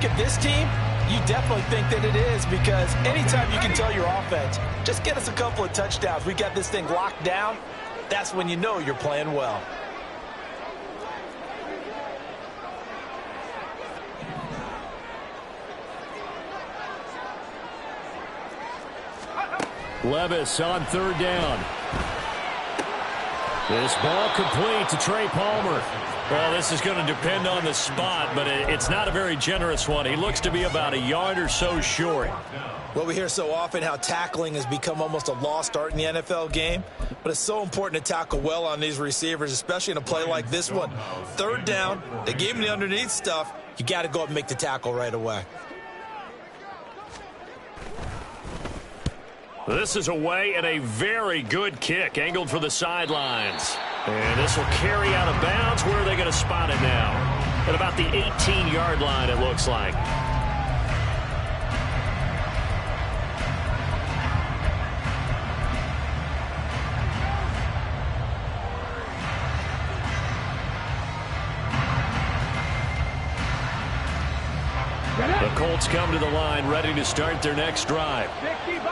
At this team, you definitely think that it is, because anytime you can tell your offense, just get us a couple of touchdowns, we got this thing locked down, that's when you know you're playing well. Levis on third down. This ball complete to Trey Palmer. Well, this is going to depend on the spot, but it's not a very generous one. He looks to be about a yard or so short. Well, we hear so often how tackling has become almost a lost art in the NFL game, but it's so important to tackle well on these receivers, especially in a play like this one. Third down, they gave him the underneath stuff. You got to go up and make the tackle right away. This is away and a very good kick, angled for the sidelines. And this will carry out of bounds. Where are they going to spot it now? At about the 18-yard line, it looks like. The Colts come to the line, ready to start their next drive.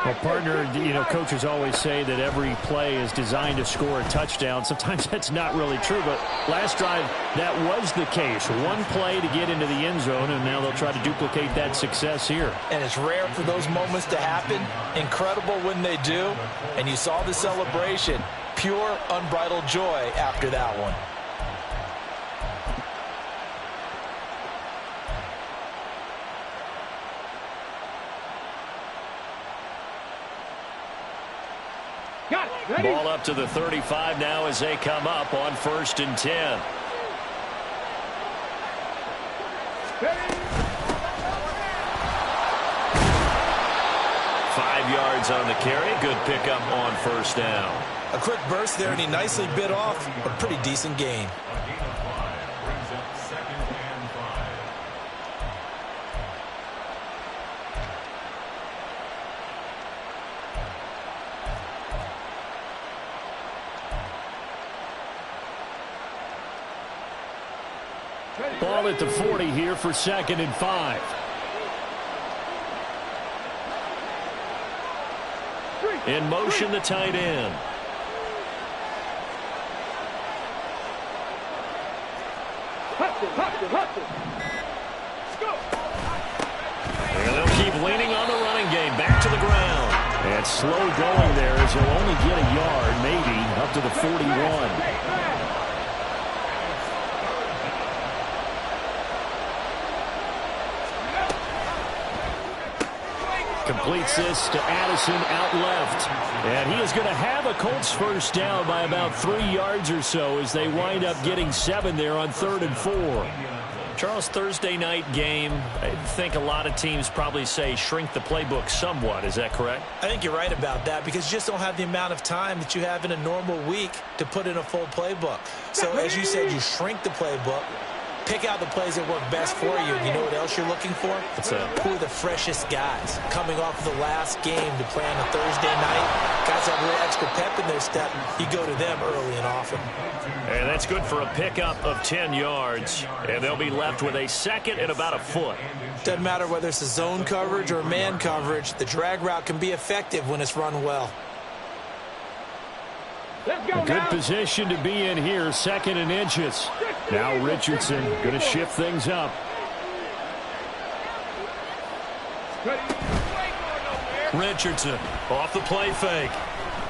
Well, partner, coaches always say that every play is designed to score a touchdown. Sometimes that's not really true, but last drive, that was the case. One play to get into the end zone, and now they'll try to duplicate that success here. And it's rare for those moments to happen. Incredible when they do. And you saw the celebration. Pure, unbridled joy after that one. Ball up to the 35 now as they come up on 1st and 10. Five yards on the carry. Good pickup on 1st down. A quick burst there, and he nicely bit off a pretty decent gain. Ball at the 40 here for 2nd and 5. In motion, the tight end. And they'll keep leaning on the running game. Back to the ground. And slow going there as he'll only get a yard, maybe, up to the 41. Completes this to Addison out left. And he is going to have a Colts first down by about 3 yards or so as they wind up getting 7 there on 3rd and 4. Charles, Thursday night game, I think a lot of teams probably say shrink the playbook somewhat. Is that correct? I think you're right about that, because you just don't have the amount of time that you have in a normal week to put in a full playbook. So as you said, you shrink the playbook. Pick out the plays that work best for you. You know what else you're looking for? Who are the freshest guys coming off of the last game to play on a Thursday night? Guys have a little extra pep in their step. You go to them early and often. And that's good for a pickup of 10 yards. And they'll be left with a 2nd and about a foot. Doesn't matter whether it's a zone coverage or man coverage. The drag route can be effective when it's run well. A good position to be in here, 2nd and inches. Now Richardson going to shift things up. Richardson off the play fake.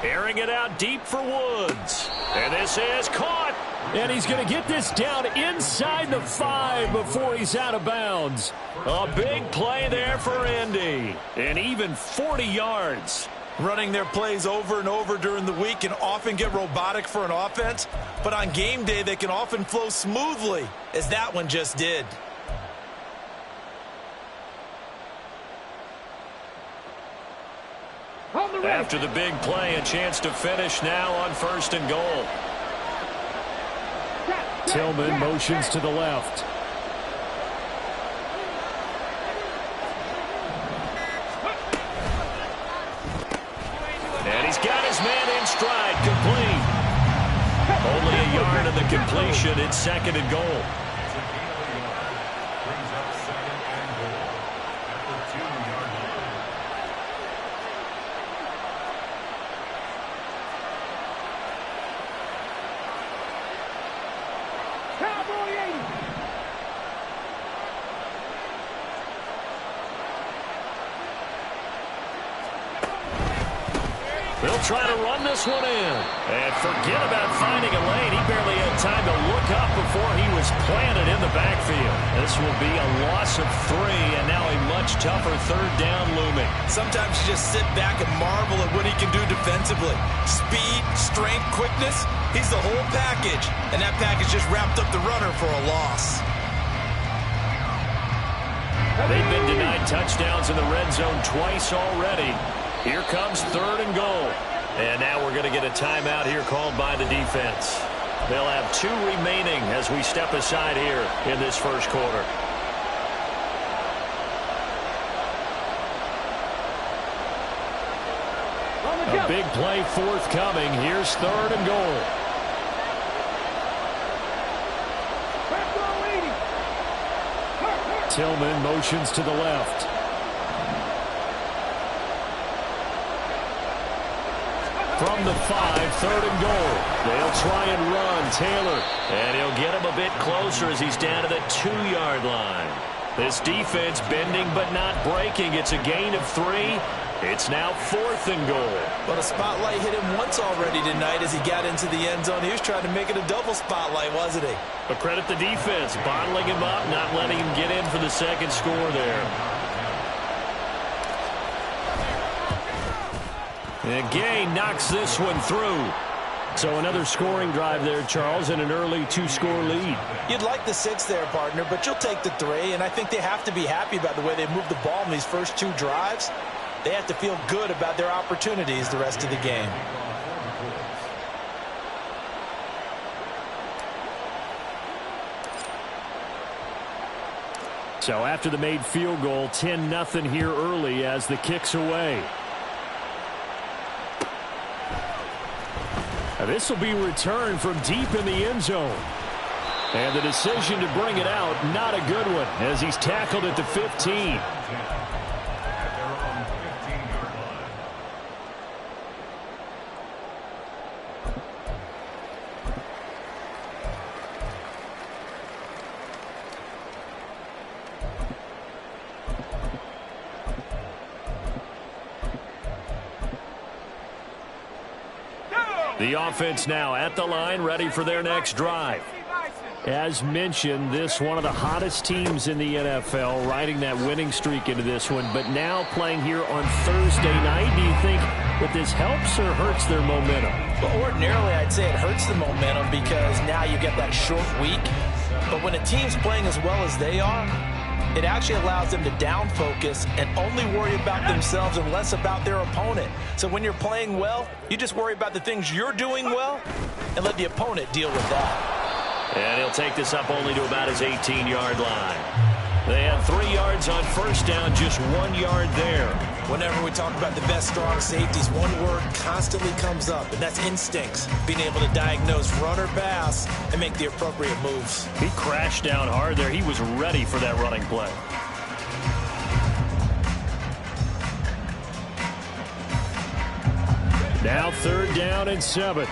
Airing it out deep for Woods. And this is caught. And he's going to get this down inside the 5 before he's out of bounds. A big play there for Indy. And even 40 yards. Running their plays over and over during the week can often get robotic for an offense, but on game day they can often flow smoothly, as that one just did. After the big play, a chance to finish now on 1st and goal. Tillman motions to the left. And he's got his man in stride, complete. Only a yard of the completion. It's 2nd and goal. They'll try to run this one in. And forget about finding a lane. He barely had time to look up before he was planted in the backfield. This will be a loss of 3, and now a much tougher third down looming. Sometimes you just sit back and marvel at what he can do defensively. Speed, strength, quickness, he's the whole package. And that package just wrapped up the runner for a loss. They've been denied touchdowns in the red zone twice already. Here comes 3rd and goal. And now we're going to get a timeout here called by the defense. They'll have 2 remaining as we step aside here in this first quarter. A big play forthcoming. Here's 3rd and goal. Tillman motions to the left. From the 5, 3rd and goal. They'll try and run Taylor. And he'll get him a bit closer as he's down to the 2-yard line. This defense bending but not breaking. It's a gain of 3. It's now 4th and goal. Well, the spotlight hit him once already tonight as he got into the end zone. He was trying to make it a double spotlight, wasn't he? But credit the defense, bottling him up, not letting him get in for the second score there. And Gay knocks this one through. So another scoring drive there, Charles, and an early 2-score lead. You'd like the 6 there, partner, but you'll take the 3, and I think they have to be happy about the way they moved the ball in these first 2 drives. They have to feel good about their opportunities the rest of the game. So after the made field goal, 10-0 here early as the kick's away. This will be returned from deep in the end zone. And the decision to bring it out, not a good one, as he's tackled at the 15. The offense now at the line, ready for their next drive. As mentioned, this one of the hottest teams in the NFL, riding that winning streak into this one, but now playing here on Thursday night. Do you think that this helps or hurts their momentum? Well, ordinarily, I'd say it hurts the momentum because now you get that short week. But when a team's playing as well as they are, it actually allows them to down focus and only worry about themselves and less about their opponent. So when you're playing well, you just worry about the things you're doing well and let the opponent deal with that. And he'll take this up only to about his 18-yard line. They had 3 yards on first down, just 1 yard there. Whenever we talk about the best strong safeties, one word constantly comes up, and that's instincts. Being able to diagnose run or pass and make the appropriate moves. He crashed down hard there. He was ready for that running play. Now 3rd down and 7.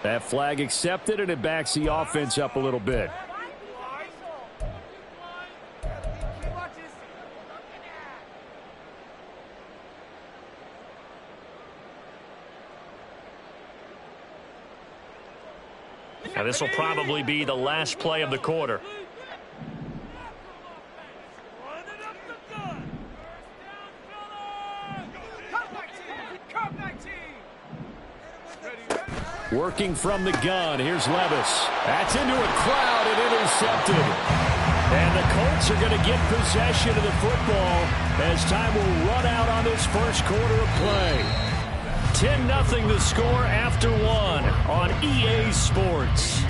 That flag accepted, and it backs the offense up a little bit. Now this will probably be the last play of the quarter. Working from the gun, here's Levis. That's into a crowd and intercepted. And the Colts are going to get possession of the football as time will run out on this first quarter of play. 10-0 the score after 1 on EA Sports.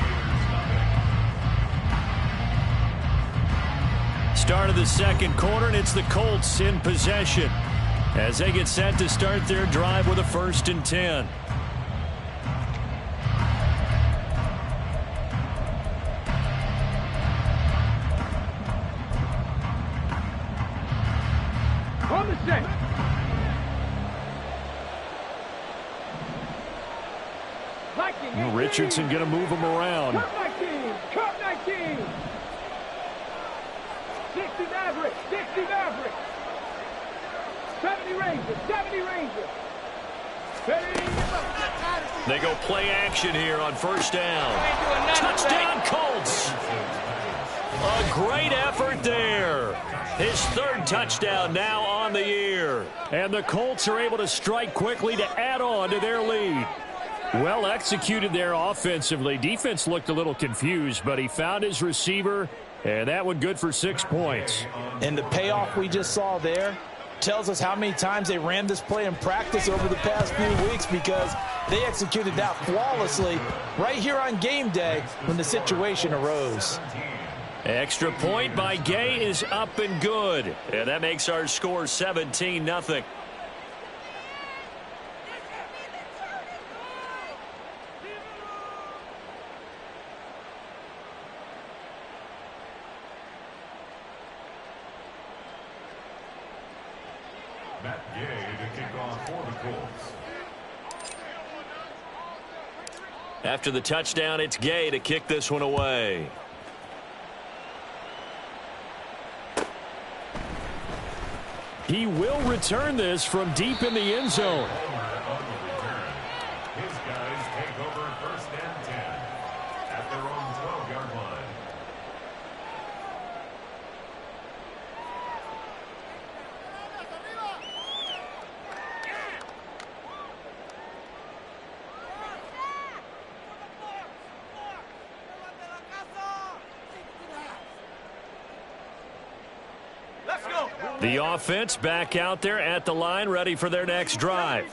Start of the second quarter, and it's the Colts in possession as they get set to start their drive with a 1st and 10. Richardson going to move him around. Cup 19. 60 Maverick. 60 Maverick. 70 Rangers. 70 Rangers. They go play action here on first down. Touchdown, Colts. A great effort there. His third touchdown now on the year. And the Colts are able to strike quickly to add on to their lead. Well executed there offensively. Defense looked a little confused, but he found his receiver, and that one good for 6 points. And the payoff we just saw there tells us how many times they ran this play in practice over the past few weeks, because they executed that flawlessly right here on game day when the situation arose. Extra point by Gay is up and good. And that makes our score 17-0. Matt Gay to kick off for the Colts. After the touchdown, it's Gay to kick this one away. He will return this from deep in the end zone. His guys take over first and 10 at their own 12-yard line. The offense back out there at the line, ready for their next drive.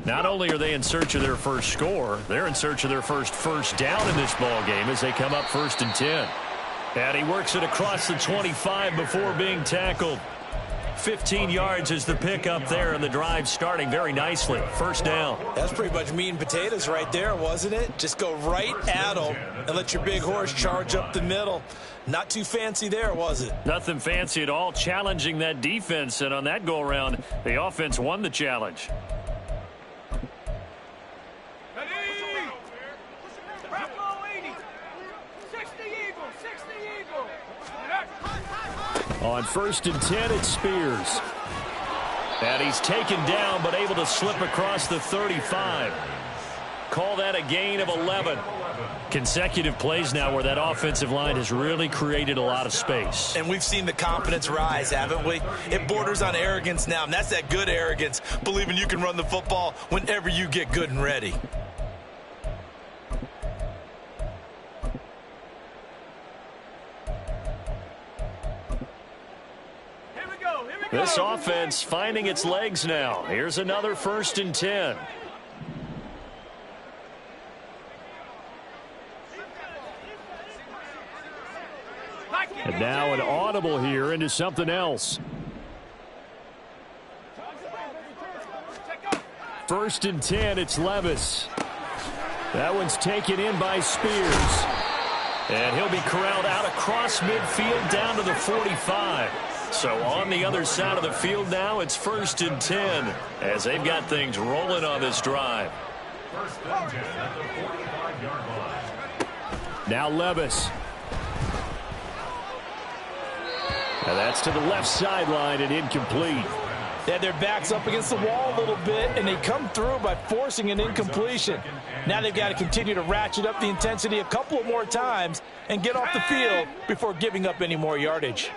Not only are they in search of their first score, they're in search of their first down in this ball game as they come up 1st and 10. And he works it across the 25 before being tackled. 15 yards is the pickup there, and the drive starting very nicely. First down. That's pretty much meat and potatoes right there, wasn't it? Just go right at them and let your big horse charge up the middle. Not too fancy there, was it? Nothing fancy at all, challenging that defense, and on that go-around, the offense won the challenge. On 1st and 10, it's Spears. And he's taken down, but able to slip across the 35. Call that a gain of 11. Consecutive plays now where that offensive line has really created a lot of space. And we've seen the confidence rise, haven't we? It borders on arrogance now, and that's that good arrogance, believing you can run the football whenever you get good and ready. This offense finding its legs now. Here's another 1st and 10. And now an audible here into something else. 1st and 10, it's Levis. That one's taken in by Spears. And he'll be corralled out across midfield down to the 45. So on the other side of the field now, it's 1st and 10 as they've got things rolling on this drive. 1st and 10 at the 45-yard line. Now Levis. And that's to the left sideline and incomplete. They had their backs up against the wall a little bit, and they come through by forcing an incompletion. Now they've got to continue to ratchet up the intensity a couple of more times and get off the field before giving up any more yardage.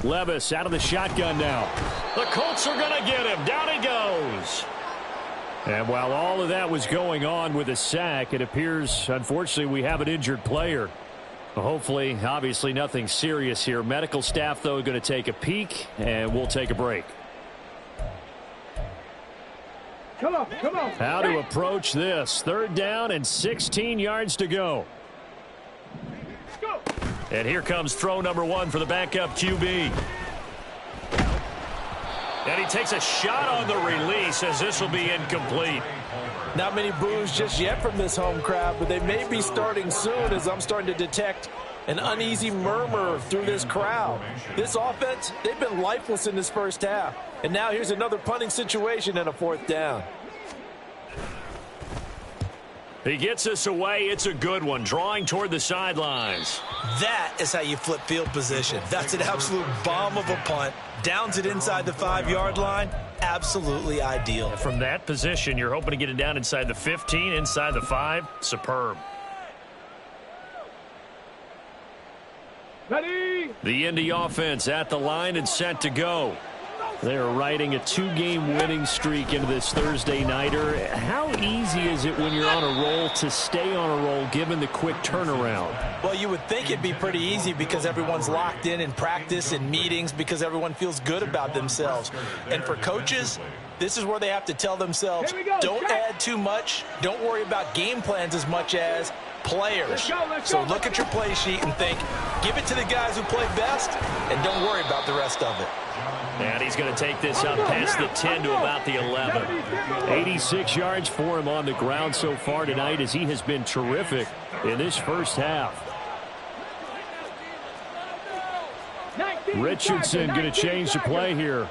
Levis out of the shotgun now. The Colts are going to get him. Down he goes. And while all of that was going on with a sack, it appears, unfortunately, we have an injured player. Hopefully, obviously, nothing serious here. Medical staff, though, going to take a peek, and we'll take a break. Come on. How to approach this. 3rd down and 16 yards to go. And here comes throw number 1 for the backup QB. And he takes a shot on the release as this will be incomplete. Not many boos just yet from this home crowd, but they may be starting soon as I'm starting to detect an uneasy murmur through this crowd. This offense, they've been lifeless in this first half. And now here's another punting situation and a 4th down. He gets us away. It's a good one, drawing toward the sidelines. That is how you flip field position. That's an absolute bomb of a punt. Downs it inside the 5-yard line. Absolutely ideal. From that position, you're hoping to get it down inside the 15, inside the 5. Superb. Ready? The Indy offense at the line and set to go. They are riding a 2-game winning streak into this Thursday nighter. How easy is it when you're on a roll to stay on a roll given the quick turnaround? Well, you would think it'd be pretty easy because everyone's locked in practice and meetings because everyone feels good about themselves. And for coaches, this is where they have to tell themselves, don't add too much. Don't worry about game plans as much as players. So look at your play sheet and think, give it to the guys who play best and don't worry about the rest of it. And he's going to take this up past the 10 to about the 11. 86 yards for him on the ground so far tonight as he has been terrific in this first half. Richardson going to change the play here.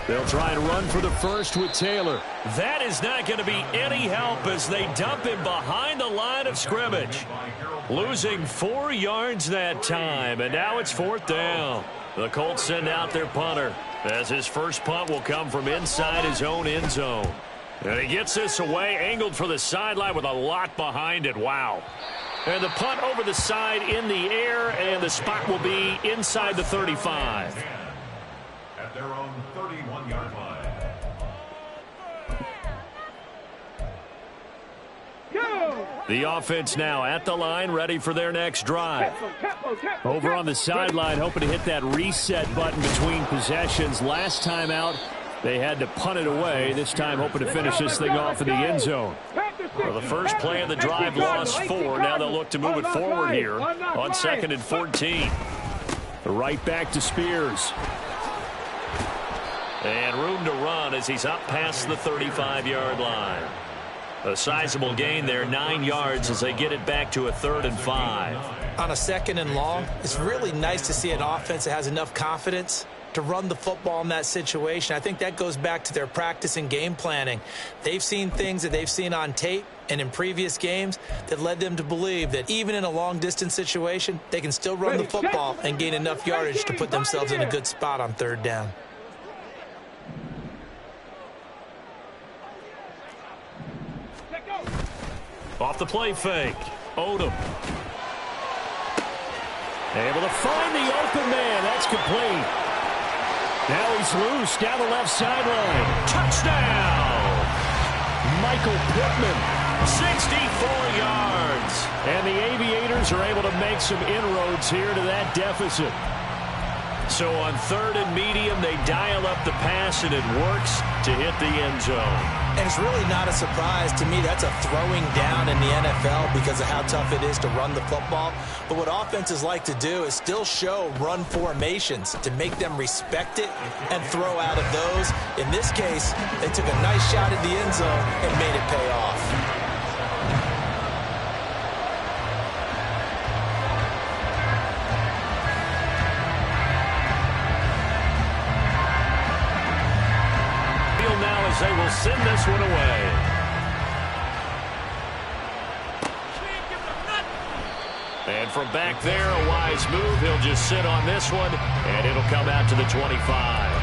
They'll try and run for the first with Taylor. That is not going to be any help as they dump him behind the line of scrimmage. Losing 4 yards that time, and now it's 4th down. The Colts send out their punter as his first punt will come from inside his own end zone. And he gets this away, angled for the sideline with a lot behind it. Wow. And the punt over the side in the air, and the spot will be inside the 35. At their own 31-yard line. The offense now at the line, ready for their next drive. Over on the sideline, hoping to hit that reset button between possessions. Last time out, they had to punt it away. This time, hoping to finish this thing off in the end zone. Well, the first play of the drive lost 4. Now they'll look to move it forward here on 2nd and 14. Right back to Spears. And room to run as he's up past the 35-yard line. A sizable gain there, 9 yards as they get it back to a 3rd and 5. On a 2nd and long, it's really nice to see an offense that has enough confidence to run the football in that situation. I think that goes back to their practice and game planning. They've seen things that they've seen on tape and in previous games that led them to believe that even in a long-distance situation, they can still run the football and gain enough yardage to put themselves in a good spot on 3rd down. Off the play fake. Odom. Able to find the open man. That's complete. Now he's loose down the left sideline. Touchdown! Michael Pittman. 64 yards. And the Aviators are able to make some inroads here to that deficit. So on 3rd and medium, they dial up the pass, and it works to hit the end zone. And it's really not a surprise to me. That's a throwing down in the NFL because of how tough it is to run the football. But what offenses like to do is still show run formations to make them respect it and throw out of those. In this case, they took a nice shot at the end zone and made it pay off. They will send this one away. And from back there, a wise move. He'll just sit on this one, and it'll come out to the 25.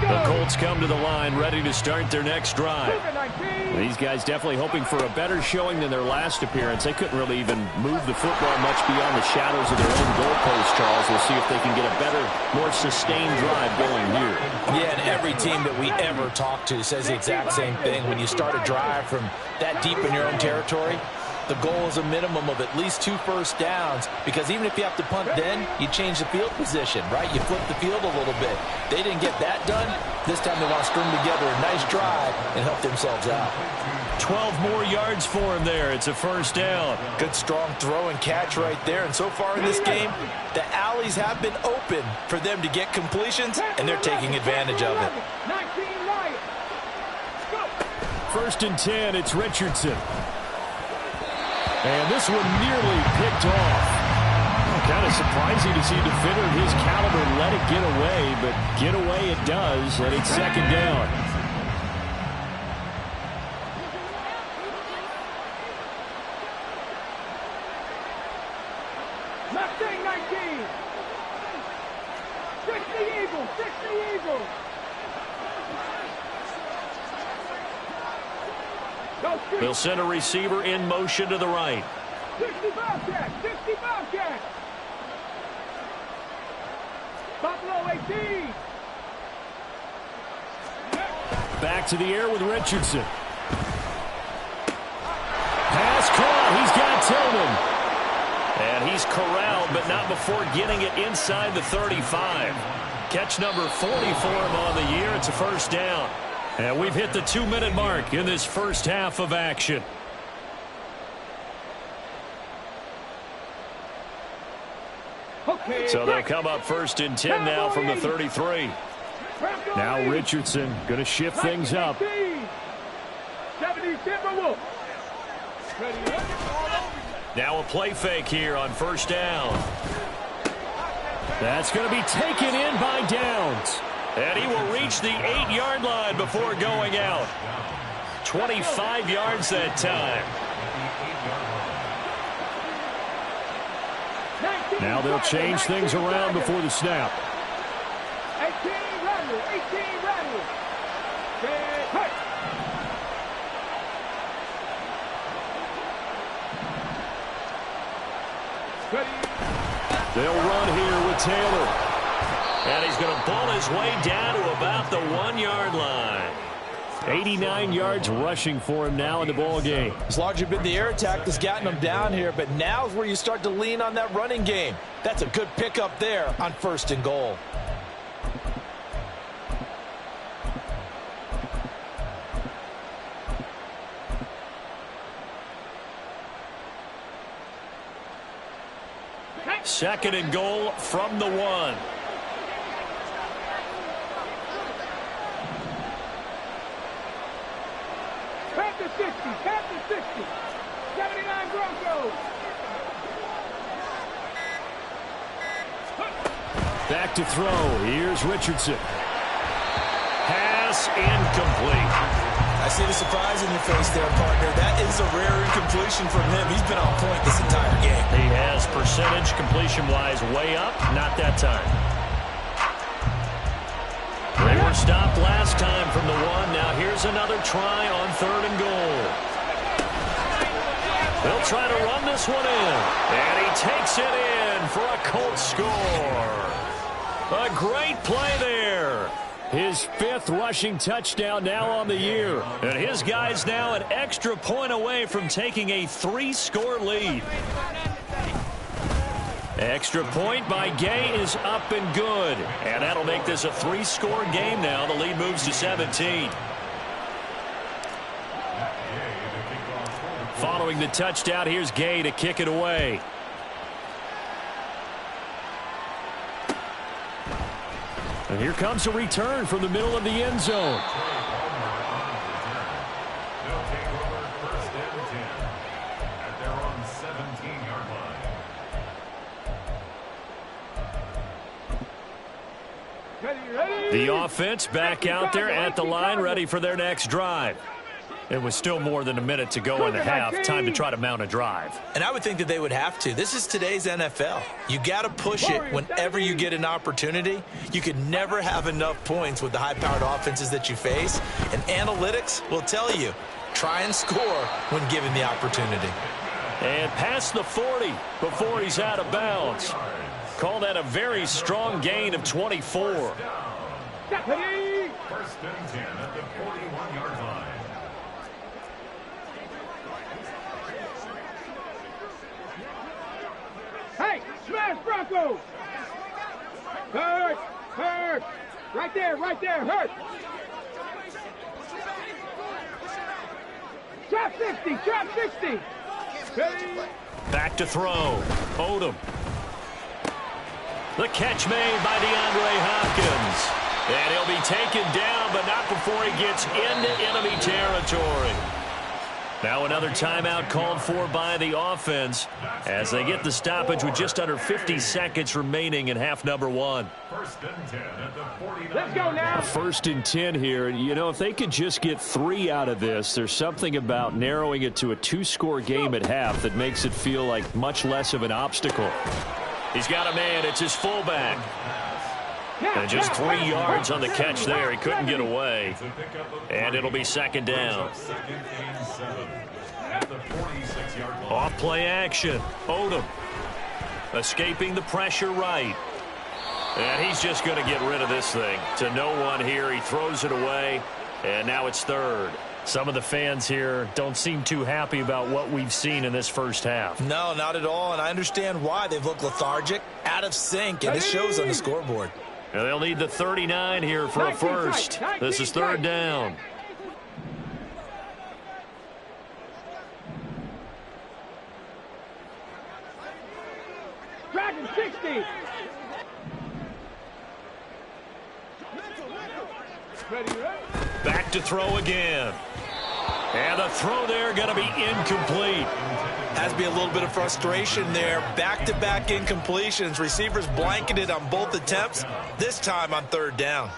The Colts come to the line, ready to start their next drive. These guys definitely hoping for a better showing than their last appearance. They couldn't really even move the football much beyond the shadows of their own goalpost, Charles. We'll see if they can get a better, more sustained drive going here. Yeah, and every team that we ever talk to says the exact same thing. When you start a drive from that deep in your own territory, the goal is a minimum of at least 2 first downs, because even if you have to punt then, you change the field position, right? You flip the field a little bit. They didn't get that done. This time they want to string together a nice drive and help themselves out. 12 more yards for him there. It's a first down. Good strong throw and catch right there. And so far in this game, the alleys have been open for them to get completions, and they're taking advantage of it. 19 right. Go. First and 10, it's Richardson. And this one nearly picked off. Kind of surprising to see a defender of his caliber let it get away, but get away it does, and it's second down. Mustang 19. 60 Eagles. 60 Eagles. Go street. They'll send a receiver in motion to the right. 60 Bobcats. 60 Bobcats. Buffalo 18. Back to the air with Richardson. Pass caught. He's got Tillman. And he's corralled, but not before getting it inside the 35. Catch number 40 for him on the year. It's a first down. And we've hit the 2-minute mark in this first half of action. Okay. So they'll come up first and 10 now from the 33. Now Richardson going to shift things up. 70 Timberwolves. Ready up. Now a play fake here on first down. That's going to be taken in by Downs. And he will reach the 8-yard line before going out. 25 yards that time. Now they'll change things around before the snap. 18 Rattle. 18 Rattle. Cut. They'll run here with Taylor. And he's going to pull his way down to about the 1-yard line. 89 yards rushing for him now in the ball game. It's largely been the air attack that's gotten them down here, but now's where you start to lean on that running game. That's a good pickup there on first and goal. Second and goal from the 1. Panther 60. Panther 60. 79 Broncos. Back to throw. Here's Richardson. Pass incomplete. I see the surprise in your face there, partner. That is a rare incompletion from him. He's been on point this entire game. He has percentage completion-wise way up. Not that time. They were stopped last time from the 1. Now here's another try on third and goal. They'll try to run this one in. And he takes it in for a Colts score. A great play there. His 5th rushing touchdown now on the year. And his guy's now an extra point away from taking a 3-score lead. Extra point by Gay is up and good. And that'll make this a 3-score game now. The lead moves to 17. Following the touchdown, here's Gay to kick it away. And here comes a return from the middle of the end zone. They'll take over first and 10 at their own 17-yard line. Ready. The offense back out there at the line, ready for their next drive. It was still more than a minute to go in the half. Time to try to mount a drive. And I would think that they would have to. This is today's NFL. You got to push it whenever you get an opportunity. You can never have enough points with the high-powered offenses that you face. And analytics will tell you, try and score when given the opportunity. And past the 40 before he's out of bounds. Call that a very strong gain of 24. Deputy. First and 10 at the 41-yard line. Bronco. Hurt. Hurt. Right there. Right there. Hurt. Trap 60. Trap 60. Hey. Back to throw. Odom. The catch made by DeAndre Hopkins. And he'll be taken down, but not before he gets into enemy territory. Now another timeout called for by the offense as they get the stoppage with just under 50 seconds remaining in half number one. First and 10 at the 49. Let's go now. First and 10 here. You know, if they could just get 3 out of this, there's something about narrowing it to a 2-score game at half that makes it feel like much less of an obstacle. He's got a man. It's his fullback. And just 3 yards on the catch there. He couldn't get away. And it'll be second down. Second and 7 at the 46-yard line. Off play action. Odom escaping the pressure right. And he's just going to get rid of this thing to no one here. He throws it away. And now it's third. Some of the fans here don't seem too happy about what we've seen in this first half. No, not at all, and I understand why. They've looked lethargic, out of sync, and it shows on the scoreboard. And they'll need the 39 here for a first. This is third down. Dragon 60. Ready, ready. Back to throw again. And the throw there going to be incomplete. Has to be a little bit of frustration there. Back-to-back incompletions. Receivers blanketed on both attempts, this time on third down.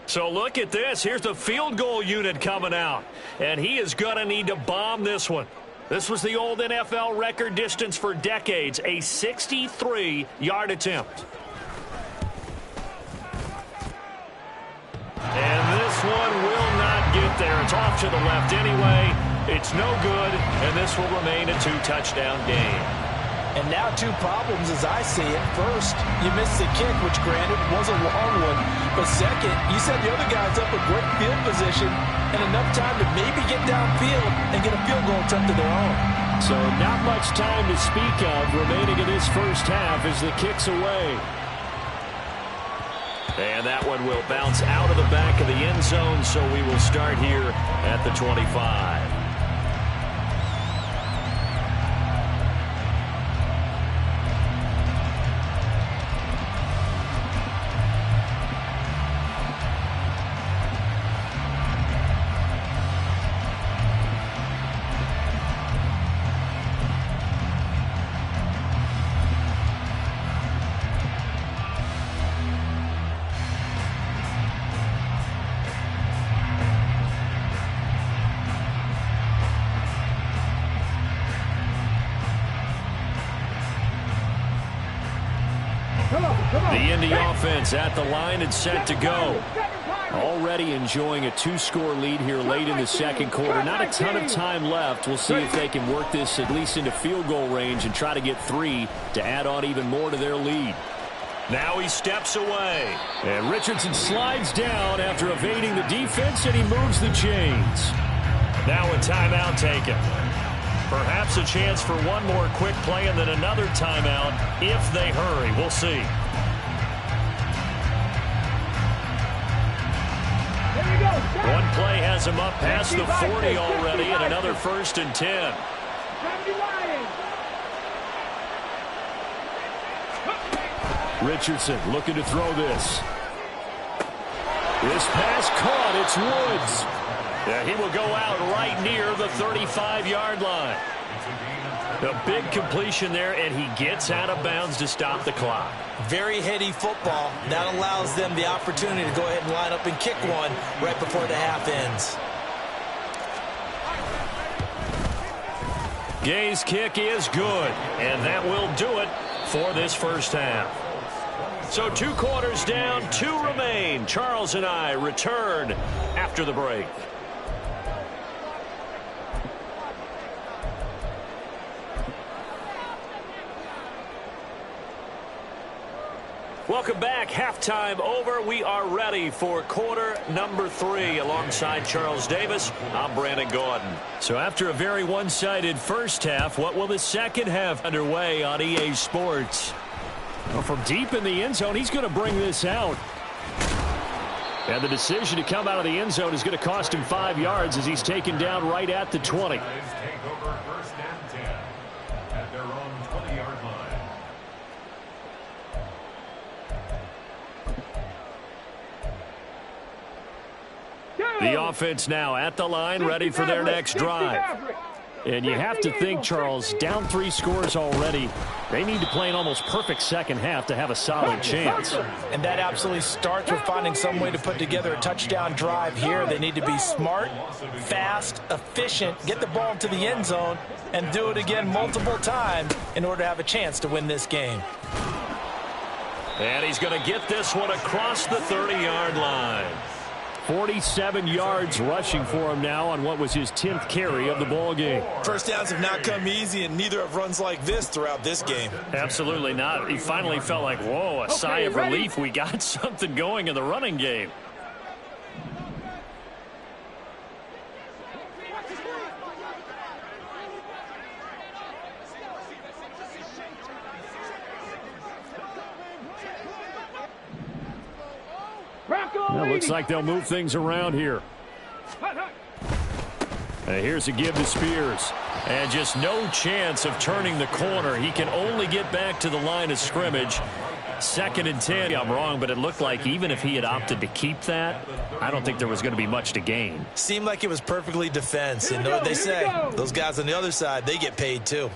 So look at this. Here's the field goal unit coming out. And he is going to need to bomb this one. This was the old NFL record distance for decades, a 63-yard attempt. And this one will not get there. It's off to the left anyway. It's no good, and this will remain a 2-touchdown game. And now 2 problems as I see it. First, you missed the kick, which granted was a long one. But second, you set the other guys up a great field position and enough time to maybe get downfield and get a field goal attempt of their own. So not much time to speak of remaining in this first half as the kick's away. And that one will bounce out of the back of the end zone, so we will start here at the 25. The Indy offense at the line and set to go. Already enjoying a 2-score lead here late in the second quarter. Not a ton of time left. We'll see if they can work this at least into field goal range and try to get 3 to add on even more to their lead. Now he steps away. And Richardson slides down after evading the defense, and he moves the chains. Now a timeout taken. Perhaps a chance for one more quick play and then another timeout if they hurry. We'll see. One play has him up past the 40 already, and another first and 10. Richardson looking to throw this. This pass caught. It's Woods. Yeah, he will go out right near the 35-yard line. A big completion there, and he gets out of bounds to stop the clock. Very heady football. That allows them the opportunity to go ahead and line up and kick one right before the half ends. Gay's kick is good, and that will do it for this first half. So 2 quarters down, 2 remain. Charles and I return after the break. Welcome back. Halftime over. We are ready for quarter number 3. Alongside Charles Davis, I'm Brandon Gordon. So after a very one-sided first half, what will the second half underway on EA Sports? Well, from deep in the end zone, he's going to bring this out. And the decision to come out of the end zone is going to cost him 5 yards as he's taken down right at the 20. Take over first and 10 at their own 20-yard line. The offense now at the line, ready for their next drive. And you have to think, Charles, down 3 scores already. They need to play an almost perfect second half to have a solid chance. And that absolutely starts with finding some way to put together a touchdown drive here. They need to be smart, fast, efficient, get the ball into the end zone, and do it again multiple times in order to have a chance to win this game. And he's going to get this one across the 30-yard line. 47 yards rushing for him now on what was his 10th carry of the ball game. First downs have not come easy, and neither have runs like this throughout this game. Absolutely not. He finally felt like, whoa, a sigh of relief. We got something going in the running game. Well, looks like they'll move things around here. Here's a give to Spears. And just no chance of turning the corner. He can only get back to the line of scrimmage. 2nd and 10. I'm wrong, but it looked like even if he had opted to keep that, I don't think there was going to be much to gain. Seemed like it was perfectly defense. And know what they say? Those guys on the other side, they get paid too.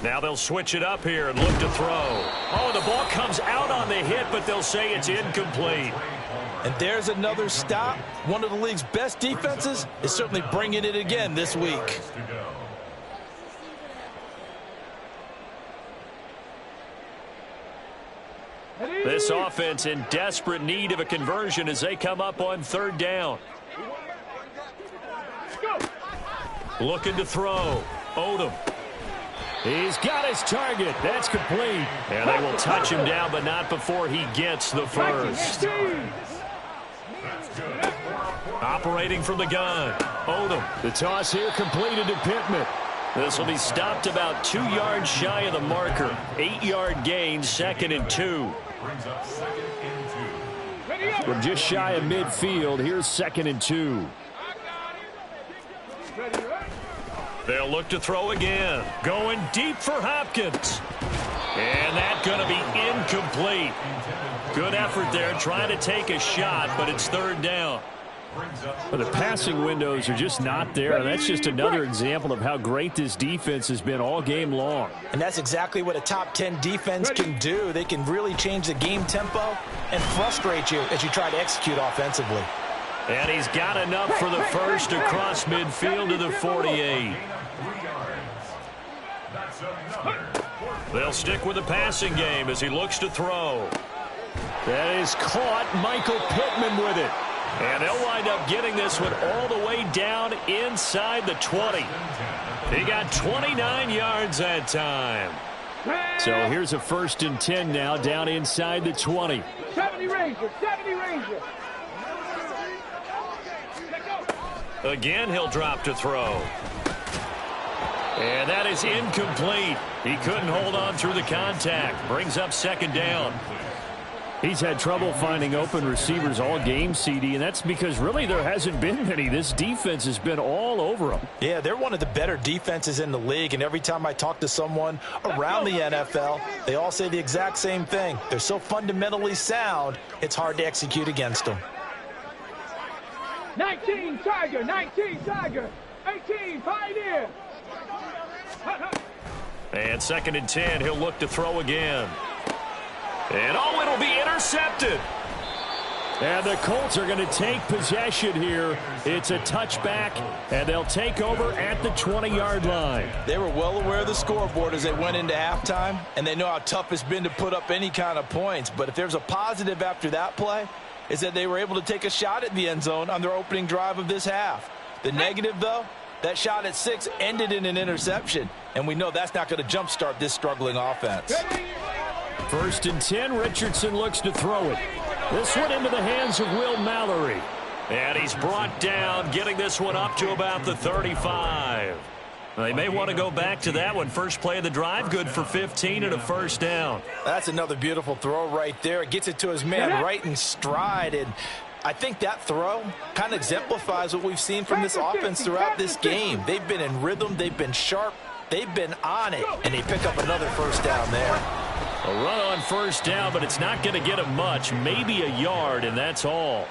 Now they'll switch it up here and look to throw. Oh, the ball comes out on the hit, but they'll say it's incomplete. And there's another stop. One of the league's best defenses is certainly bringing it again this week. This offense in desperate need of a conversion as they come up on 3rd down. Looking to throw. Odom. He's got his target. That's complete. And they will touch him down, but not before he gets the first. Operating from the gun. Odom. The toss here completed to Pittman. This will be stopped about 2 yards shy of the marker. 8-yard gain, 2nd and 2. From just shy of midfield, here's 2nd and 2. They'll look to throw again. Going deep for Hopkins. And that's going to be incomplete. Good effort there trying to take a shot, but it's 3rd down. Well, the passing windows are just not there. That's just another example of how great this defense has been all game long. And that's exactly what a top 10 defense can do. They can really change the game tempo and frustrate you as you try to execute offensively. And he's got enough for the first across midfield to the 48. They'll stick with the passing game as he looks to throw. That is caught. Michael Pittman with it. And they'll wind up getting this one all the way down inside the 20. He got 29 yards that time. So here's a 1st and 10 now down inside the 20. 70 Ranger, 70 Ranger. Again, he'll drop to throw. And that is incomplete. He couldn't hold on through the contact. Brings up 2nd down. He's had trouble finding open receivers all game, CD, and that's because really there hasn't been many. This defense has been all over him. Yeah, they're one of the better defenses in the league, and every time I talk to someone around the NFL, they all say the exact same thing. They're so fundamentally sound, it's hard to execute against them. 19 Tiger, 19 Tiger, 18 Pioneer. And 2nd and 10, he'll look to throw again. And oh, it'll be intercepted. And the Colts are going to take possession here. It's a touchback, and they'll take over at the 20-yard line. They were well aware of the scoreboard as they went into halftime, and they know how tough it's been to put up any kind of points. But if there's a positive after that play, is that they were able to take a shot at the end zone on their opening drive of this half. The negative, though, That shot at 6 ended in an interception, and we know that's not going to jumpstart this struggling offense. 1st and 10, Richardson looks to throw it. This one into the hands of Will Mallory. And he's brought down, getting this one up to about the 35. They may want to go back to that one. First play of the drive, good for 15 and a first down. That's another beautiful throw right there. It gets it to his man right in stride, and I think that throw kind of exemplifies what we've seen from this offense throughout this game. They've been in rhythm, they've been sharp, they've been on it, and they pick up another first down there. A run on first down, but it's not going to get him much, maybe a yard, and that's all.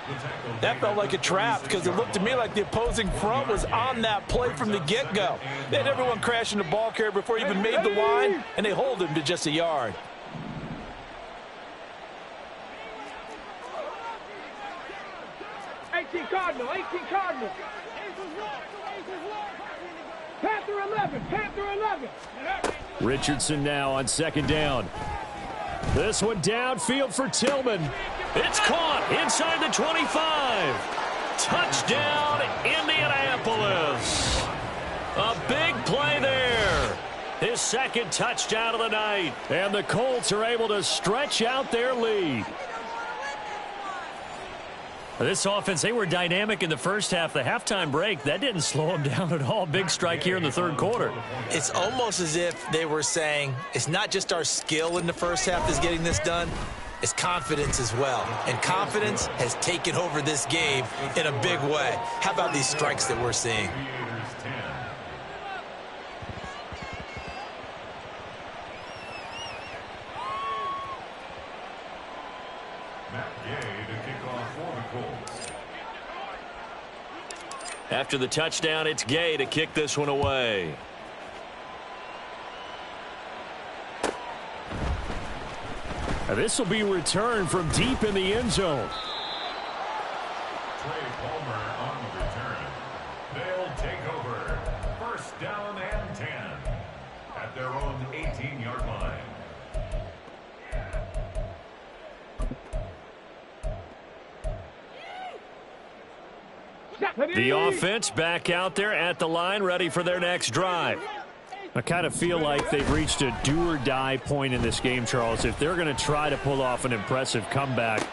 That felt like a trap because it looked to me like the opposing front was on that play from the get-go. They had everyone crashing the ball carrier before he even made the line, and they hold him to just a yard. Cardinal. Panther 11. Richardson now on 2nd down. This one downfield for Tillman. It's caught inside the 25. Touchdown, Indianapolis. A big play there. His 2nd touchdown of the night. And the Colts are able to stretch out their lead. This offense, they were dynamic in the first half. The halftime break, that didn't slow them down at all. Big strike here in the 3rd quarter. It's almost as if they were saying, it's not just our skill in the first half that's getting this done, it's confidence as well. And confidence has taken over this game in a big way. How about these strikes that we're seeing? After the touchdown, it's Gay to kick this one away. This will be returned from deep in the end zone. Trey Palmer on the return. They'll take over. 1st down and 10 at their own 18-yard line. The offense back out there at the line, ready for their next drive. I kind of feel like they've reached a do-or-die point in this game, Charles. If they're going to try to pull off an impressive comeback.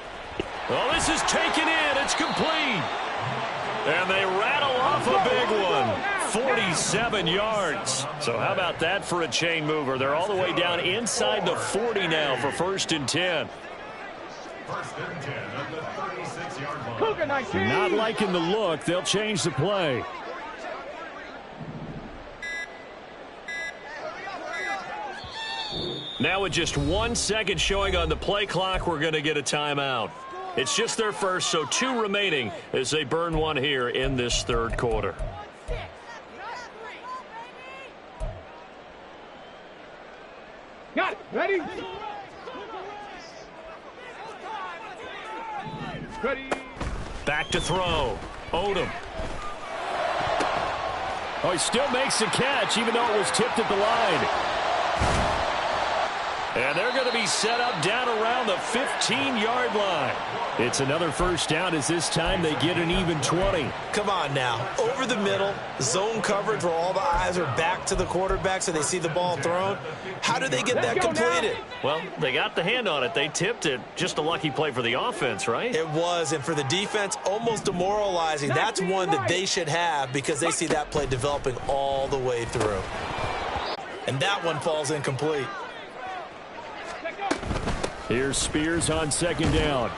Well, this is taken in. It's complete. And they rattle off a big one. 47 yards. So how about that for a chain mover? They're all the way down inside the 40 now for 1st and 10. 1st and 10 at the 36-yard line. Not liking the look. They'll change the play. Now with just 1 second showing on the play clock, we're going to get a timeout. It's just their first, so 2 remaining as they burn one here in this 3rd quarter. Got it. Ready? Back to throw. Odom. Oh, he still makes the catch, even though it was tipped at the line. And they're going to be set up down around the 15-yard line. It's another first down as this time they get an even 20. Come on now. Over the middle, zone coverage where all the eyes are back to the quarterback so they see the ball thrown. How do they get that completed? Well, they got the hand on it. They tipped it. Just a lucky play for the offense, right? It was, and for the defense, almost demoralizing. That's one that they should have because they see that play developing all the way through. And that one falls incomplete. Here's Spears on 2nd down.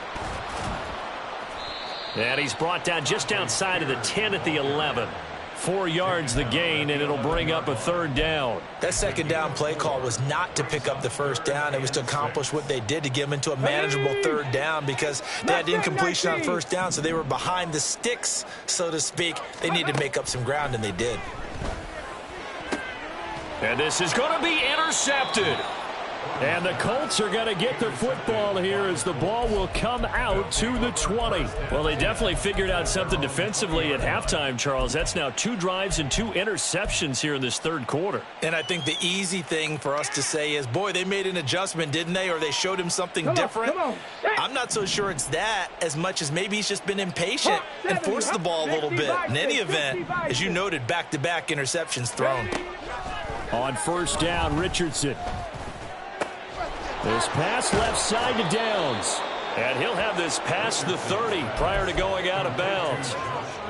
And he's brought down just outside of the 10 at the 11. 4 yards the gain, and it'll bring up a 3rd down. That 2nd down play call was not to pick up the first down. It was to accomplish what they did to get them into a manageable 3rd down because they had incompletion on first down, so they were behind the sticks, so to speak. They needed to make up some ground, and they did. And this is going to be intercepted. And the Colts are going to get the football here as the ball will come out to the 20. Well, they definitely figured out something defensively at halftime, Charles. That's now 2 drives and 2 interceptions here in this third quarter. And I think the easy thing for us to say is, boy, they made an adjustment, didn't they? Or they showed him something different. I'm not so sure it's that as much as maybe he's just been impatient and forced the ball a little bit. In any event, as you noted, back-to-back interceptions thrown. On first down, Richardson. This pass left side to Downs. And he'll have this past the 30 prior to going out of bounds.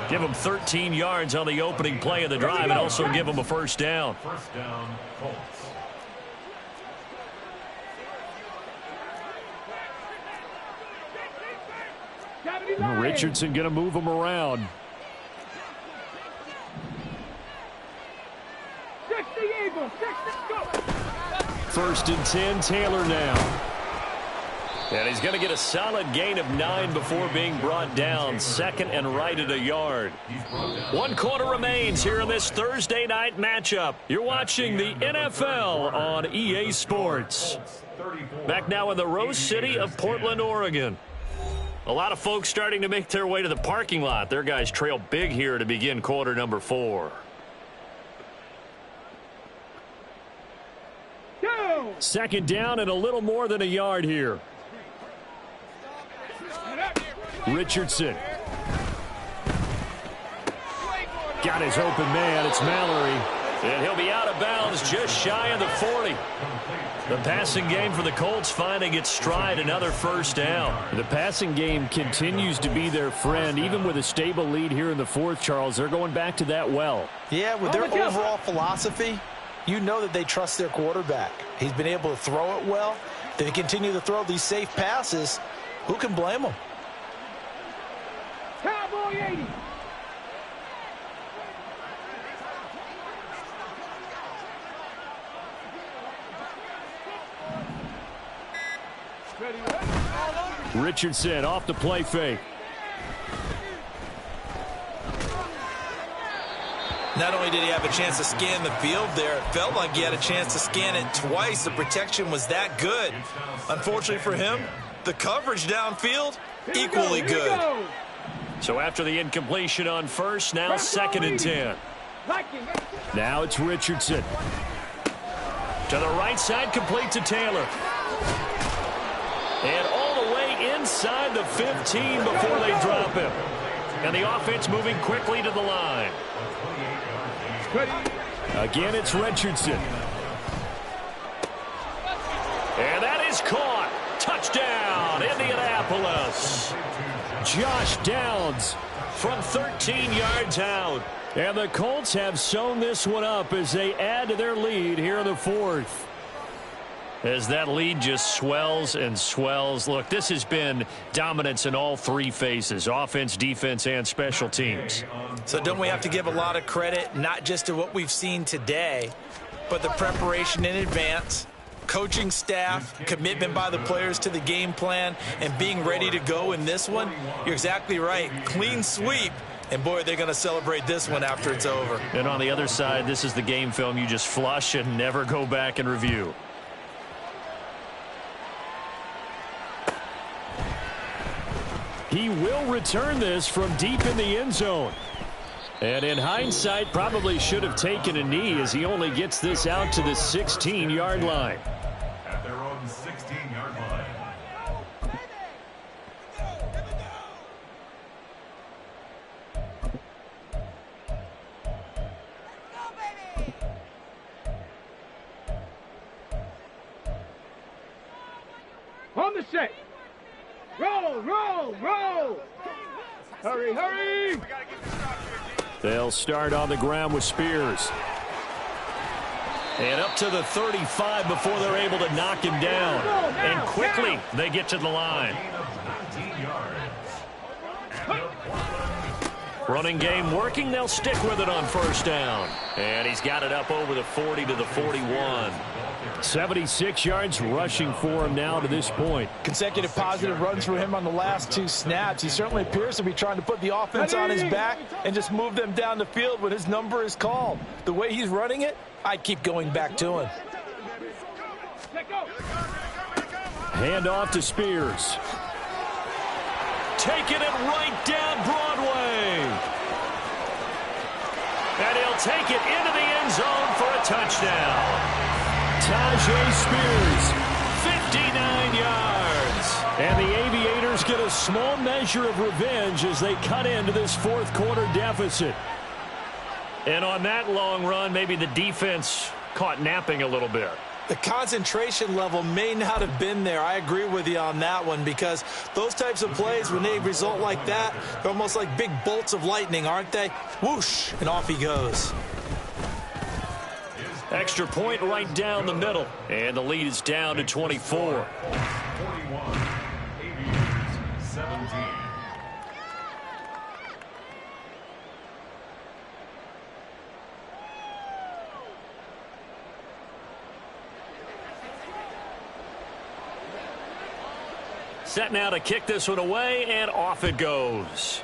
Give him 13 yards on the opening play of the drive and also give him a first down. First down, Colts. Richardson going to move him around. 60 Eagles, 60, go. First and 10, Taylor now. And he's going to get a solid gain of 9 before being brought down. Second and right at a yard. 1 quarter remains here in this Thursday night matchup. You're watching the NFL on EA Sports. Back now in the Rose City of Portland, Oregon. A lot of folks starting to make their way to the parking lot. Their guys trail big here to begin quarter number 4. Second down and a little more than a yard here. Richardson. Got his open man. It's Mallory. And he'll be out of bounds just shy of the 40. The passing game for the Colts finding its stride, another first down. The passing game continues to be their friend. Even with a stable lead here in the fourth, Charles, they're going back to that well. Yeah, with their overall philosophy, you know that they trust their quarterback. He's been able to throw it well. They continue to throw these safe passes. Who can blame them? Cowboy 80. Richardson off the play fake. Not only did he have a chance to scan the field there, it felt like he had a chance to scan it twice. The protection was that good. Unfortunately for him, the coverage downfield, equally good. So after the incompletion on first, now second and 10. Now it's Richardson. To the right side, complete to Taylor. And all the way inside the 15 before they drop him. And the offense moving quickly to the line. Again, it's Richardson. And that is caught. Touchdown, Indianapolis. Josh Downs from 13 yards out. And the Colts have sewn this one up as they add to their lead here in the fourth. As that lead just swells and swells. Look, this has been dominance in all 3 phases, offense, defense, and special teams. So don't we have to give a lot of credit, not just to what we've seen today, but the preparation in advance, coaching staff, commitment by the players to the game plan, and being ready to go in this one? You're exactly right. Clean sweep. And, boy, they're going to celebrate this one after it's over. And on the other side, this is the game film you just flush and never go back and review. He will return this from deep in the end zone. And in hindsight, probably should have taken a knee as he only gets this out to the 16-yard line. At their own 16-yard line. On the set. Roll, roll, roll. Hurry, hurry. They'll start on the ground with Spears. And up to the 35 before they're able to knock him down. And quickly they get to the line. Running game working. They'll stick with it on first down. And he's got it up over the 40 to the 41. 76 yards rushing for him now to this point. Consecutive positive runs for him on the last 2 snaps. He certainly appears to be trying to put the offense on his back and just move them down the field when his number is called. The way he's running it, I'd keep going back to him. Hand off to Spears. Taking it right down Broadway. And he'll take it into the end zone for a touchdown. Tyjae Spears. 59 yards. And the Aviators get a small measure of revenge as they cut into this fourth quarter deficit. And on that long run, maybe the defense caught napping a little bit. The concentration level may not have been there. I agree with you on that one, because those types of plays, when they result like that, they're almost like big bolts of lightning, aren't they? Whoosh, and off he goes. Extra point right down the middle. And the lead is down to 24. 41, Aviators 17. Set now to kick this one away, and off it goes.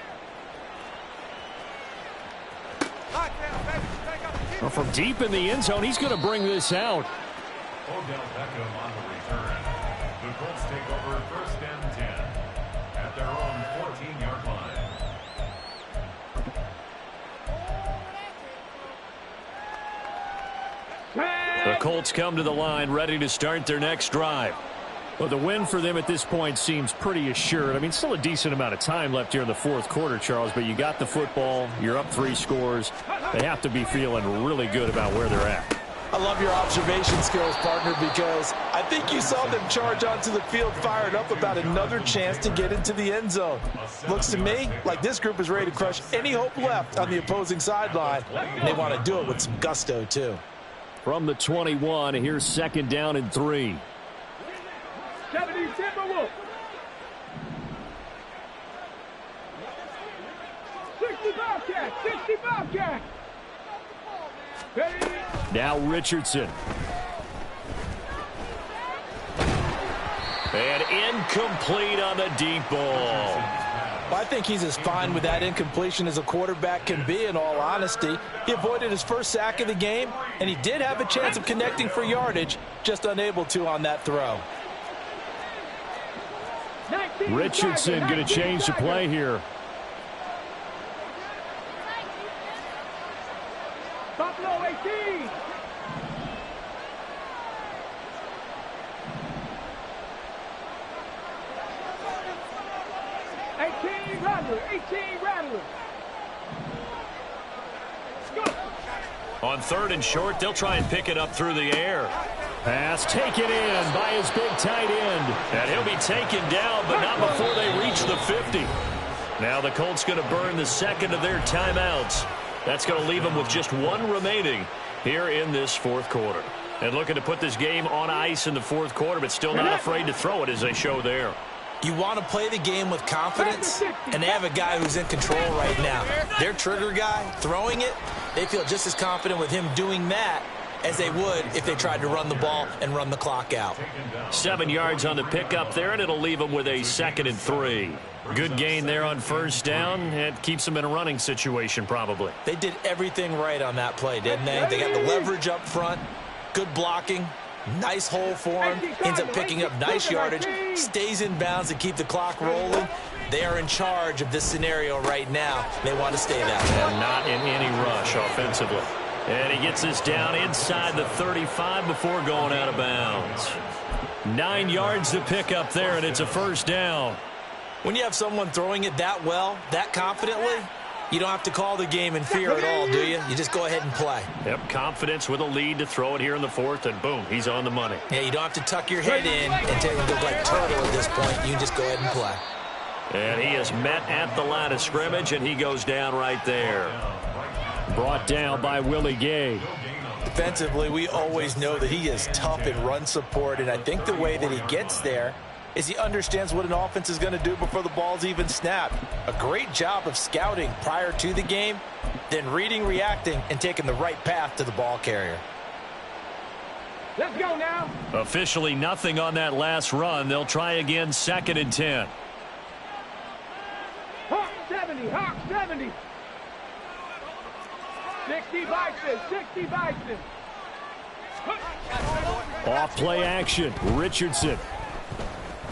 Well, from deep in the end zone, he's going to bring this out. Odell Beckham on the return. The Colts take over 1st and 10 at their own 14-yard line. The Colts come to the line ready to start their next drive. Well, the win for them at this point seems pretty assured. I mean, still a decent amount of time left here in the fourth quarter, Charles, but you got the football. You're up 3 scores. They have to be feeling really good about where they're at. I love your observation skills, partner, because I think you saw them charge onto the field fired up about another chance to get into the end zone. Looks to me like this group is ready to crush any hope left on the opposing sideline, and they want to do it with some gusto, too. From the 21, here's 2nd down and 3. 70 Timberwolves. 60 Bobcats. 60 Bobcats. Ready? Now Richardson. And incomplete on the deep ball. Well, I think he's as fine with that incompletion as a quarterback can be, in all honesty. He avoided his first sack of the game, and he did have a chance of connecting for yardage, just unable to on that throw. Richardson going to change the play here. Buffalo 18. Rattler. On 3rd and short, they'll try and pick it up through the air. Pass taken in by his big tight end. And he'll be taken down, but not before they reach the 50. Now the Colts going to burn the second of their timeouts. That's going to leave them with just 1 remaining here in this fourth quarter. And looking to put this game on ice in the fourth quarter, but still not afraid to throw it as they show there. You want to play the game with confidence, and they have a guy who's in control right now. Their trigger guy, throwing it, they feel just as confident with him doing that as they would if they tried to run the ball and run the clock out. 7 yards on the pickup there, and it'll leave them with a 2nd and 3. Good gain there on 1st down. It keeps them in a running situation probably. They did everything right on that play, didn't they? They got the leverage up front, good blocking, nice hole for him, ends up picking up nice yardage, stays in bounds to keep the clock rolling. They are in charge of this scenario right now. They want to stay that way. And not in any rush offensively. And he gets this down inside the 35 before going out of bounds. 9 yards to pick up there, and it's a 1st down. When you have someone throwing it that well, that confidently, you don't have to call the game in fear at all, do you? You just go ahead and play. Yep, confidence with a lead to throw it here in the 4th, and boom, he's on the money. Yeah, you don't have to tuck your head in and take it look like turtle at this point. You can just go ahead and play. And he is met at the line of scrimmage, and he goes down right there. Brought down by Willie Gay. Defensively, we always know that he is tough in run support, and I think the way that he gets there is he understands what an offense is going to do before the ball's even snapped. A great job of scouting prior to the game, then reading, reacting, and taking the right path to the ball carrier. Let's go now. Officially nothing on that last run. They'll try again, 2nd and 10. Hawk 70, Hawk 70. 60 Bison, 60 Bison. Off play action. Richardson.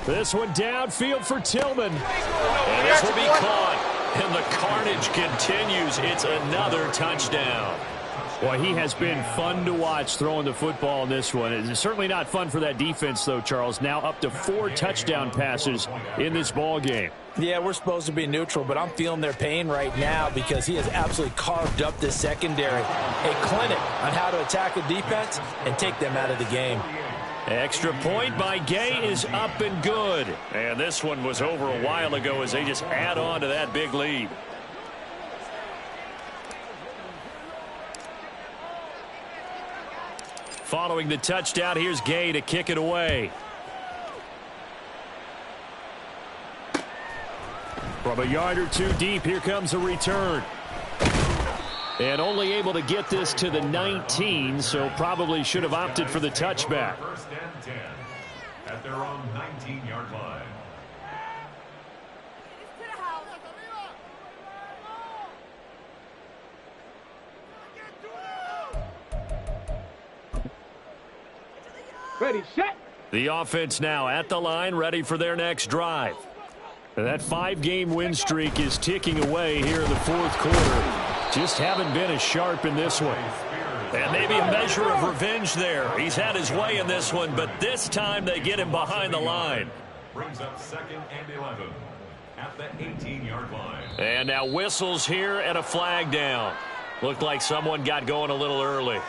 This one downfield for Tillman. And this will be caught. And the carnage continues. It's another touchdown. Boy, he has been fun to watch throwing the football in this one. It's certainly not fun for that defense, though, Charles. Now up to 4 touchdown passes in this ball game. Yeah, we're supposed to be neutral, but I'm feeling their pain right now because he has absolutely carved up this secondary. A clinic on how to attack a defense and take them out of the game. Extra point by Gay is up and good. And this one was over a while ago as they just add on to that big lead. Following the touchdown, here's Gay to kick it away. From a yard or two deep, here comes a return. And only able to get this to the 19, so probably should have opted for the touchback. First and 10 at their own 19-yard line. Ready, set. The offense now at the line, ready for their next drive. And that 5-game win streak is ticking away here in the fourth quarter. Just haven't been as sharp in this one. And maybe a measure of revenge there. He's had his way in this one, but this time they get him behind the line. Brings up 2nd and 11 at the 18-yard line. And now whistles here and a flag down. Looked like someone got going a little early.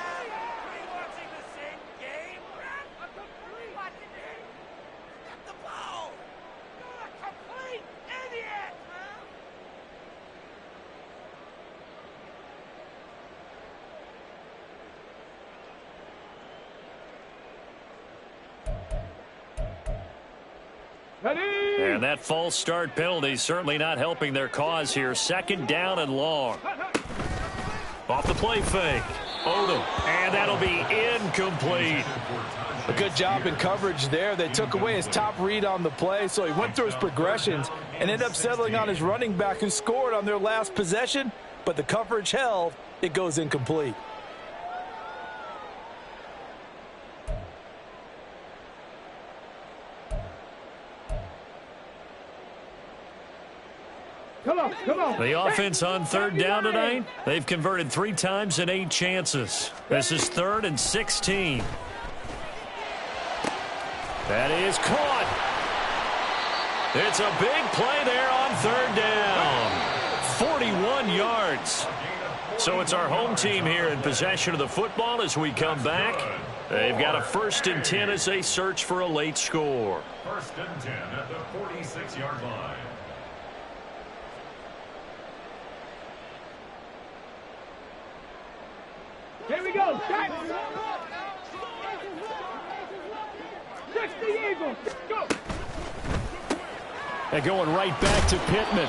And that false start penalty certainly not helping their cause here. 2nd down and long. Off the play fake. Odom. And that'll be incomplete. A good job in coverage there. They took away his top read on the play, so he went through his progressions and ended up settling on his running back who scored on their last possession, but the coverage held. It goes incomplete. Come on, come on. The offense on 3rd down tonight, they've converted 3 times in 8 chances. This is 3rd and 16. That is caught. It's a big play there on 3rd down. 41 yards. So it's our home team here in possession of the football as we come back. They've got a 1st and 10 as they search for a late score. 1st and 10 at the 46-yard line. Here we go. Set. 60 Eagles. Go. And going right back to Pittman.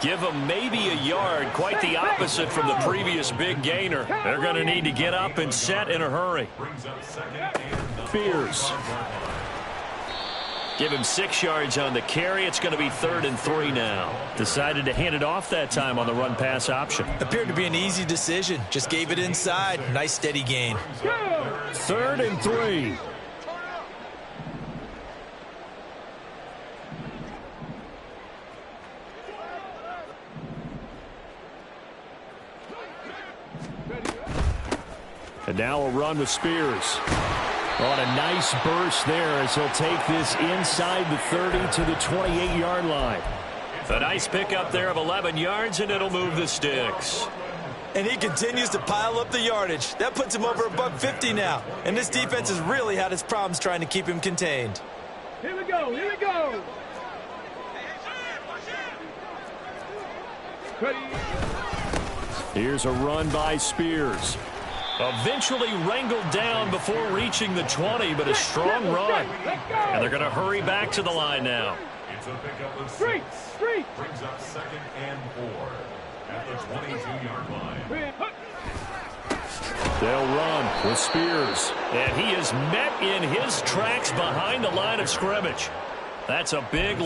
Give them maybe a yard, quite the opposite from the previous big gainer. They're going to need to get up and set in a hurry. Brings up 2nd and Spears. Give him 6 yards on the carry. It's going to be 3rd and 3 now. Decided to hand it off that time on the run-pass option. Appeared to be an easy decision. Just gave it inside. Nice steady gain. 3rd and 3. And now a run with Spears. On a nice burst there as he'll take this inside the 30 to the 28-yard line. A nice pickup there of 11 yards, and it'll move the sticks. And he continues to pile up the yardage. That puts him over $150 now. And this defense has really had its problems trying to keep him contained. Here we go. Here we go. Ready. Here's a run by Spears. Eventually wrangled down before reaching the 20, but a strong run. And they're going to hurry back to the line now. It's a pickup of 6. Brings up 2nd and 4 at the 22-yard line. They'll run with Spears. And he is met in his tracks behind the line of scrimmage. That's a big